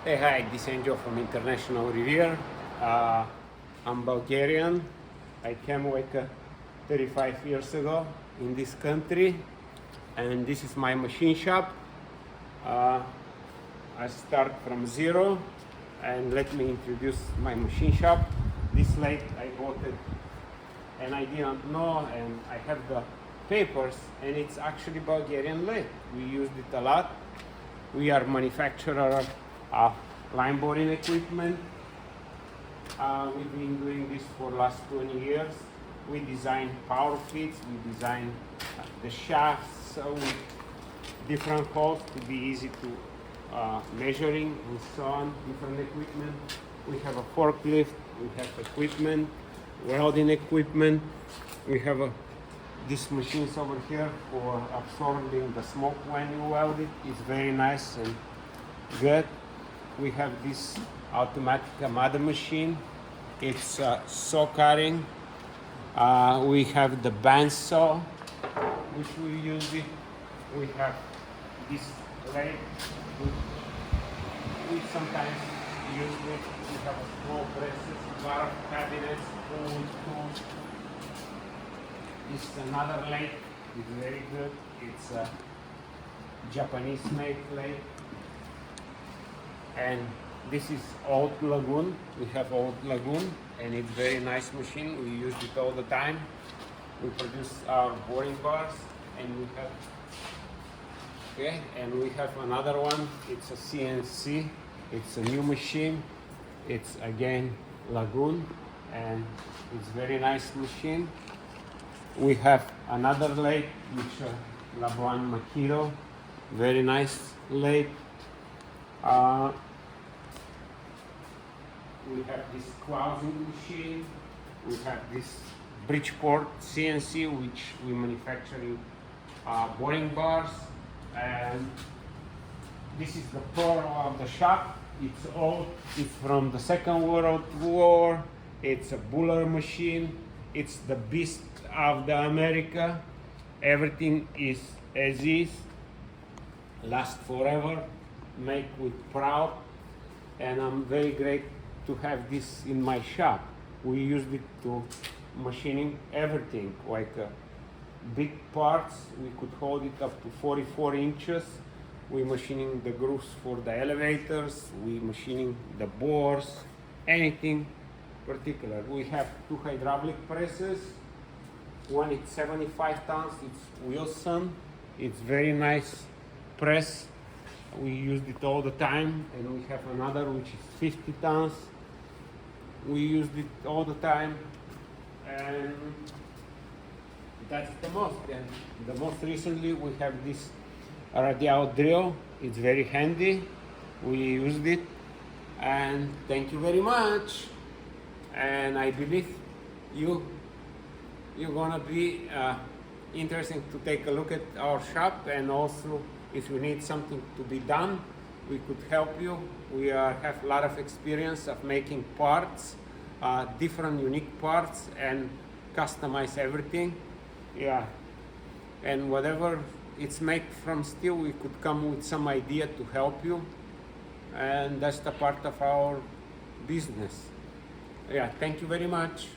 Hey, hi, this is Anguel from International Revere. Uh, I'm Bulgarian. I came 35 years ago in this country, and this is my machine shop. Uh, I start from zero, and let me introduce my machine shop. This lathe I bought it, and I didn't know, and I have the papers, and it's actually Bulgarian lathe. We used it a lot. We are manufacturer of line boring equipment. We've been doing this for last 20 years. We design power feeds, we design the shafts with different holes to be easy to measuring and so on, different equipment. We have a forklift, we have equipment, welding equipment. We have these machines over here for absorbing the smoke when you weld it. It's very nice and good. We have this automatic mother machine. It's saw cutting. We have the band saw, which we use it. We have this lathe, we sometimes use it. We have a small presses, a lot of cabinets, tools. This is another lathe. It's very good. It's a Japanese made lathe. And this is Old Lagoon. We have Old Lagoon, and it's very nice machine. We use it all the time. We produce our boring bars, and we have another one. It's a CNC. It's a new machine. It's again Lagoon, and it's very nice machine. We have another lathe, which Labuan Makito, very nice lathe. We have this closing machine. We have this Bridgeport CNC, which we manufacture boring bars. And this is the pearl of the shop. It's old. It's from the Second World War. It's a buller machine. It's the beast of the America. Everything is as is. Last forever. Make with proud. And I'm very grateful to have this in my shop. We used it to machining everything, like big parts. We could hold it up to 44 inches. We machining the grooves for the elevators. We machining the bores, anything particular. We have two hydraulic presses. One is 75 tons. It's Wilson. It's very nice press. We used it all the time. And we have another which is 50 tons. We used it all the time, and that's the most. And the most recently we have this radial drill. It's very handy. We used it, and thank you very much. And I believe you're gonna be interesting to take a look at our shop, and also if you need something to be done, we could help you. We have a lot of experience of making parts, different unique parts, and customize everything. Yeah, and whatever it's made from steel, we could come with some idea to help you, and that's the part of our business. Yeah, thank you very much.